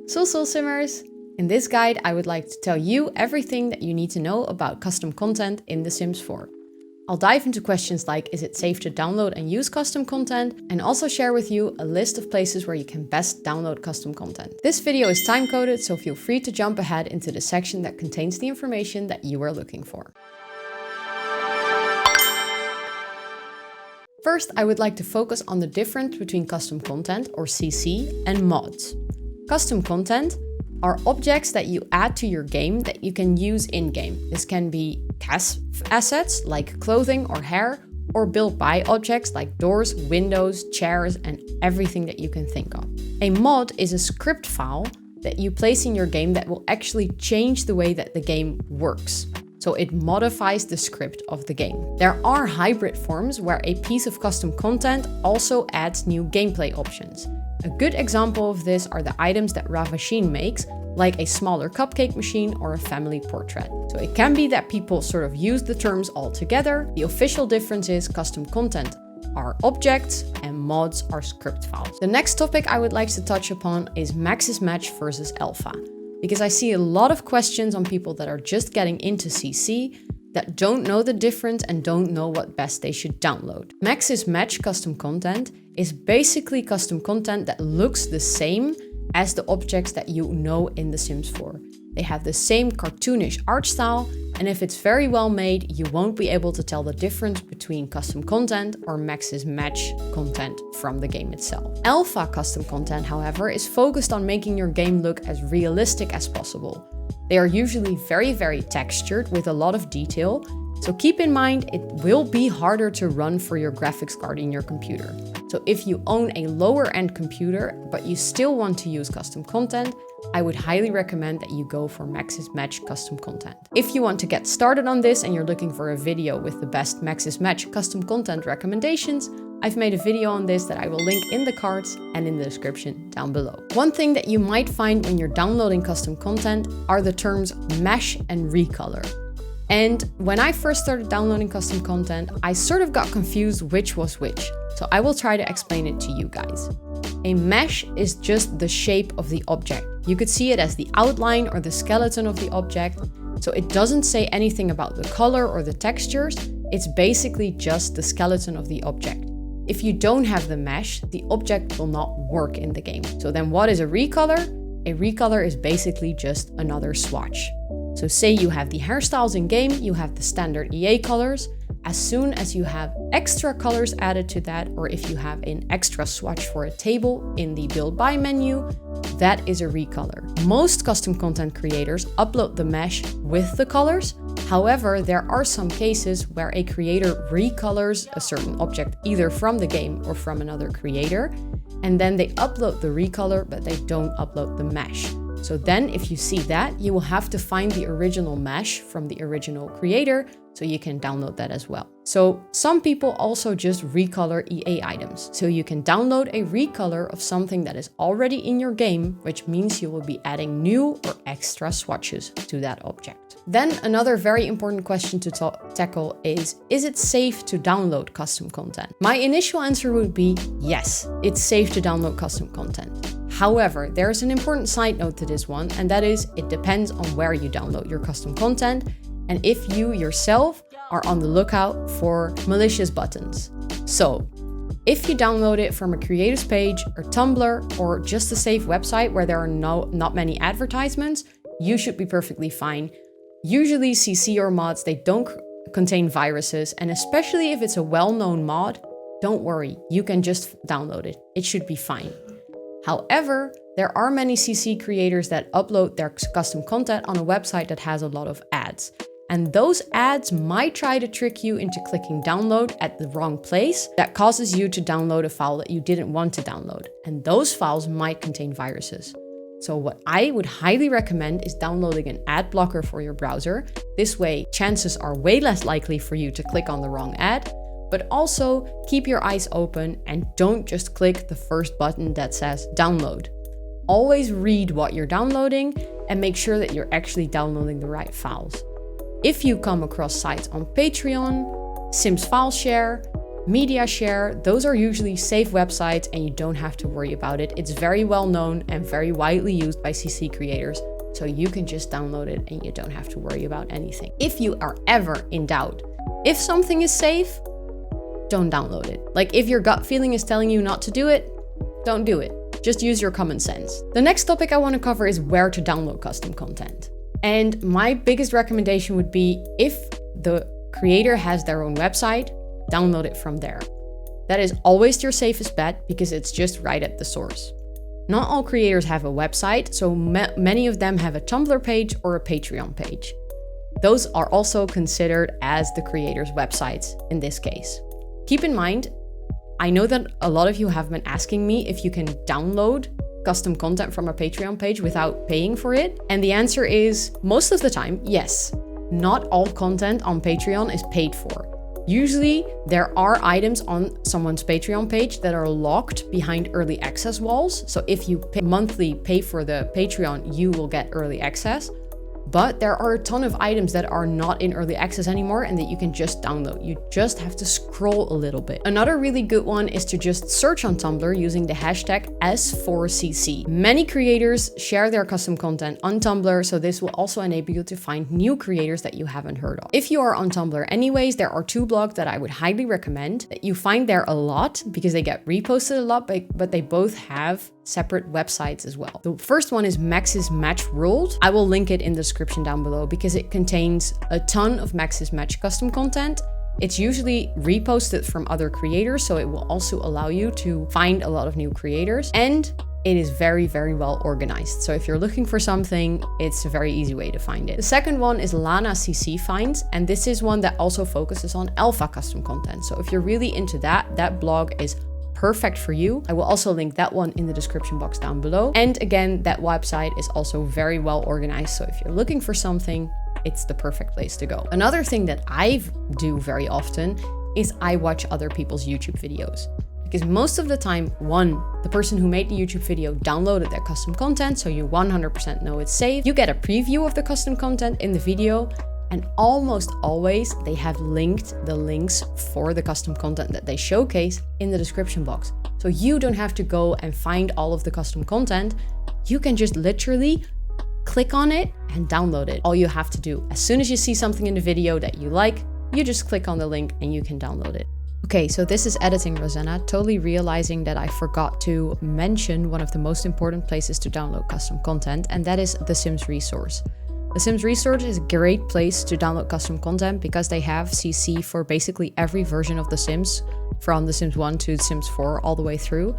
Soul Simmers! In this guide, I would like to tell you everything that you need to know about custom content in The Sims 4. I'll dive into questions like, is it safe to download and use custom content? And also share with you a list of places where you can best download custom content. This video is time-coded, so feel free to jump ahead into the section that contains the information that you are looking for. First, I would like to focus on the difference between custom content, or CC, and mods. Custom content are objects that you add to your game that you can use in-game. This can be CAS assets like clothing or hair, or built by objects like doors, windows, chairs, and everything that you can think of. A mod is a script file that you place in your game that will actually change the way that the game works. So it modifies the script of the game. There are hybrid forms where a piece of custom content also adds new gameplay options. A good example of this are the items that Ravasheen makes, like a smaller cupcake machine or a family portrait. So it can be that people sort of use the terms all together. The official difference is custom content are objects and mods are script files. The next topic I would like to touch upon is Maxis match versus alpha, because I see a lot of questions on people that are just getting into CC that don't know the difference and don't know what best they should download. Maxis match custom content is basically custom content that looks the same as the objects that you know in The Sims 4. They have the same cartoonish art style, and if it's very well made, you won't be able to tell the difference between custom content or Maxis match content from the game itself. Alpha custom content, however, is focused on making your game look as realistic as possible. They are usually very textured with a lot of detail, so keep in mind it will be harder to run for your graphics card in your computer. So if you own a lower end computer, but you still want to use custom content, I would highly recommend that you go for Maxis Match custom content. If you want to get started on this and you're looking for a video with the best Maxis Match custom content recommendations, I've made a video on this that I will link in the cards and in the description down below. One thing that you might find when you're downloading custom content are the terms mesh and recolor. And when I first started downloading custom content, I sort of got confused which was which. So I will try to explain it to you guys. A mesh is just the shape of the object. You could see it as the outline or the skeleton of the object. So it doesn't say anything about the color or the textures. It's basically just the skeleton of the object. If you don't have the mesh, the object will not work in the game. So then what is a recolor? A recolor is basically just another swatch. So say you have the hairstyles in game, you have the standard EA colors. As soon as you have extra colors added to that, or if you have an extra swatch for a table in the build by menu, that is a recolor. Most custom content creators upload the mesh with the colors. However, there are some cases where a creator recolors a certain object either from the game or from another creator, and then they upload the recolor, but they don't upload the mesh. So then if you see that, you will have to find the original mesh from the original creator, so you can download that as well. So some people also just recolor EA items. So you can download a recolor of something that is already in your game, which means you will be adding new or extra swatches to that object. Then another very important question to tackle is it safe to download custom content? My initial answer would be yes, it's safe to download custom content. However, there is an important side note to this one, and that is it depends on where you download your custom content and if you yourself are on the lookout for malicious buttons. So, if you download it from a creators page or Tumblr or just a safe website where there are not many advertisements, you should be perfectly fine. Usually CC or mods, they don't contain viruses, and especially if it's a well-known mod, don't worry, you can just download it. It should be fine. However, there are many CC creators that upload their custom content on a website that has a lot of ads. And those ads might try to trick you into clicking download at the wrong place. That causes you to download a file that you didn't want to download. And those files might contain viruses. So what I would highly recommend is downloading an ad blocker for your browser. This way, chances are way less likely for you to click on the wrong ad. But also keep your eyes open and don't just click the first button that says download. Always read what you're downloading and make sure that you're actually downloading the right files. If you come across sites on Patreon, Sims File Share, Media Share, those are usually safe websites and you don't have to worry about it. It's very well known and very widely used by CC creators, so you can just download it and you don't have to worry about anything. If you are ever in doubt, if something is safe, don't download it. Like if your gut feeling is telling you not to do it, don't do it. Just use your common sense. The next topic I want to cover is where to download custom content. And my biggest recommendation would be if the creator has their own website, download it from there. That is always your safest bet because it's just right at the source. Not all creators have a website, so many of them have a Tumblr page or a Patreon page. Those are also considered as the creator's websites in this case. Keep in mind, I know that a lot of you have been asking me if you can download custom content from a Patreon page without paying for it. And the answer is most of the time, yes. Not all content on Patreon is paid for. Usually there are items on someone's Patreon page that are locked behind early access walls. So if you monthly pay for the Patreon, you will get early access. But there are a ton of items that are not in early access anymore and that you can just download. You just have to scroll a little bit. Another really good one is to just search on Tumblr using the hashtag S4CC. Many creators share their custom content on Tumblr, so this will also enable you to find new creators that you haven't heard of. If you are on Tumblr anyways, there are two blogs that I would highly recommend that you find there a lot because they get reposted a lot, but they both have separate websites as well. The first one is Maxis Match World. I will link it in the description down below because it contains a ton of Maxis Match custom content. It's usually reposted from other creators, so it will also allow you to find a lot of new creators. And it is very, very well organized. So if you're looking for something, it's a very easy way to find it. The second one is Lana CC Finds, and this is one that also focuses on alpha custom content. So if you're really into that blog is perfect for you. I will also link that one in the description box down below. And again, that website is also very well organized. So if you're looking for something, it's the perfect place to go. Another thing that I do very often is I watch other people's YouTube videos. Because most of the time, one, the person who made the YouTube video downloaded that custom content, so you 100% know it's safe. You get a preview of the custom content in the video, and almost always they have linked the links for the custom content that they showcase in the description box. So you don't have to go and find all of the custom content. You can just literally click on it and download it. All you have to do, as soon as you see something in the video that you like, you just click on the link and you can download it. Okay, so this is editing Rosanna, totally realizing that I forgot to mention one of the most important places to download custom content, and that is the Sims resource. The Sims resource is a great place to download custom content because they have CC for basically every version of The Sims, from The Sims 1 to The Sims 4 all the way through.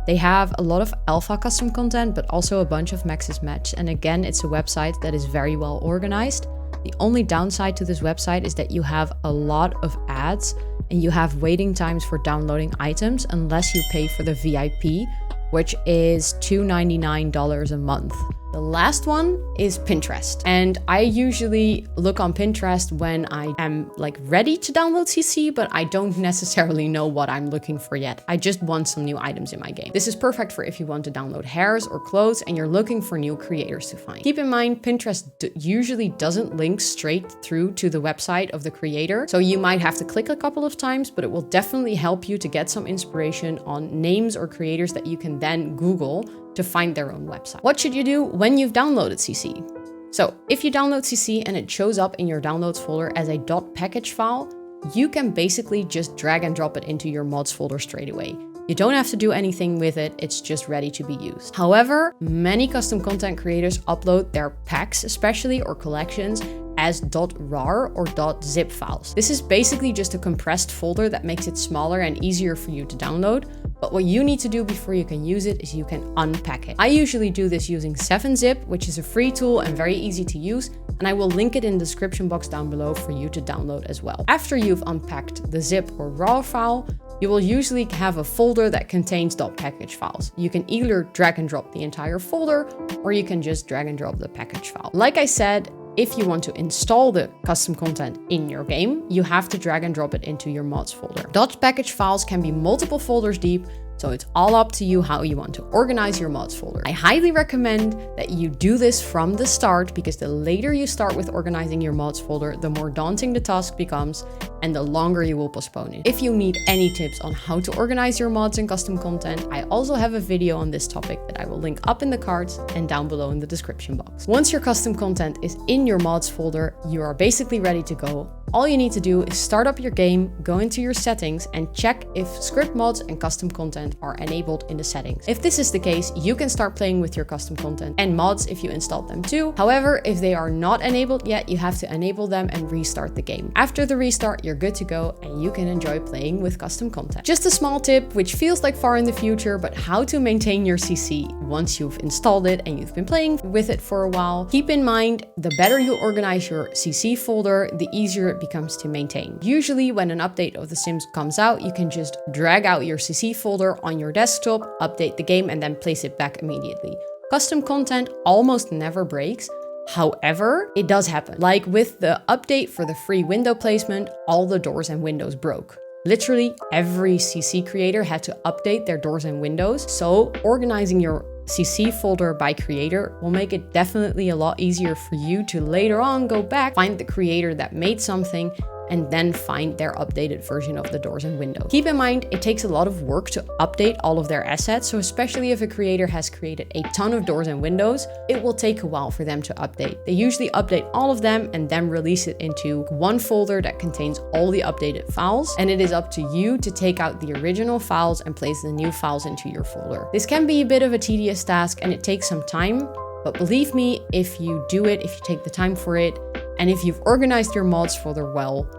They have a lot of alpha custom content, but also a bunch of Maxis Match. And again, it's a website that is very well organized. The only downside to this website is that you have a lot of ads and you have waiting times for downloading items unless you pay for the VIP, which is $299 a month. The last one is Pinterest. And I usually look on Pinterest when I am ready to download CC, but I don't necessarily know what I'm looking for yet. I just want some new items in my game. This is perfect for if you want to download hairs or clothes and you're looking for new creators to find. Keep in mind, Pinterest usually doesn't link straight through to the website of the creator. So you might have to click a couple of times, but it will definitely help you to get some inspiration on names or creators that you can then Google to find their own website. What should you do when you've downloaded CC? So if you download CC and it shows up in your downloads folder as a .package file, you can basically just drag and drop it into your mods folder straight away. You don't have to do anything with it, it's just ready to be used. However, many custom content creators upload their packs especially or collections as .rar or .zip files. This is basically just a compressed folder that makes it smaller and easier for you to download. But what you need to do before you can use it is you can unpack it. I usually do this using 7-Zip, which is a free tool and very easy to use. And I will link it in the description box down below for you to download as well. After you've unpacked the zip or raw file, you will usually have a folder that contains .package files. You can either drag and drop the entire folder, or you can just drag and drop the package file. Like I said, if you want to install the custom content in your game, you have to drag and drop it into your mods folder. .package files can be multiple folders deep, So it's all up to you how you want to organize your mods folder. I highly recommend that you do this from the start, because the later you start with organizing your mods folder, the more daunting the task becomes and the longer you will postpone it. If you need any tips on how to organize your mods and custom content, I also have a video on this topic that I will link up in the cards and down below in the description box. Once your custom content is in your mods folder, you are basically ready to go. All you need to do is start up your game, go into your settings and check if script mods and custom content are enabled in the settings. If this is the case, you can start playing with your custom content and mods if you installed them too. However, if they are not enabled yet, you have to enable them and restart the game. After the restart, you're good to go and you can enjoy playing with custom content. Just a small tip, which feels like far in the future, but how to maintain your CC once you've installed it and you've been playing with it for a while. Keep in mind, the better you organize your CC folder, the easier it becomes to maintain. Usually when an update of The Sims comes out, you can just drag out your CC folder on your desktop, update the game and then place it back immediately. Custom content almost never breaks. However, it does happen. Like with the update for the free window placement, all the doors and windows broke. Literally every CC creator had to update their doors and windows. So organizing your CC folder by creator will make it definitely a lot easier for you to later on go back, find the creator that made something, and then find their updated version of the doors and windows. Keep in mind, it takes a lot of work to update all of their assets, so especially if a creator has created a ton of doors and windows, it will take a while for them to update. They usually update all of them and then release it into one folder that contains all the updated files, and it is up to you to take out the original files and place the new files into your folder. This can be a bit of a tedious task and it takes some time, but believe me, if you do it, if you take the time for it, and if you've organized your mods folder well,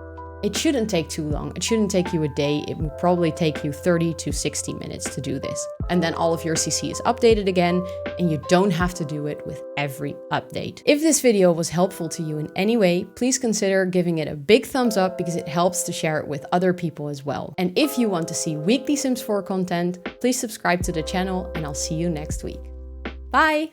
it shouldn't take too long. It shouldn't take you a day. It would probably take you 30 to 60 minutes to do this. And then all of your CC is updated again, and you don't have to do it with every update. If this video was helpful to you in any way, please consider giving it a big thumbs up, because it helps to share it with other people as well. And if you want to see weekly Sims 4 content, please subscribe to the channel and I'll see you next week. Bye!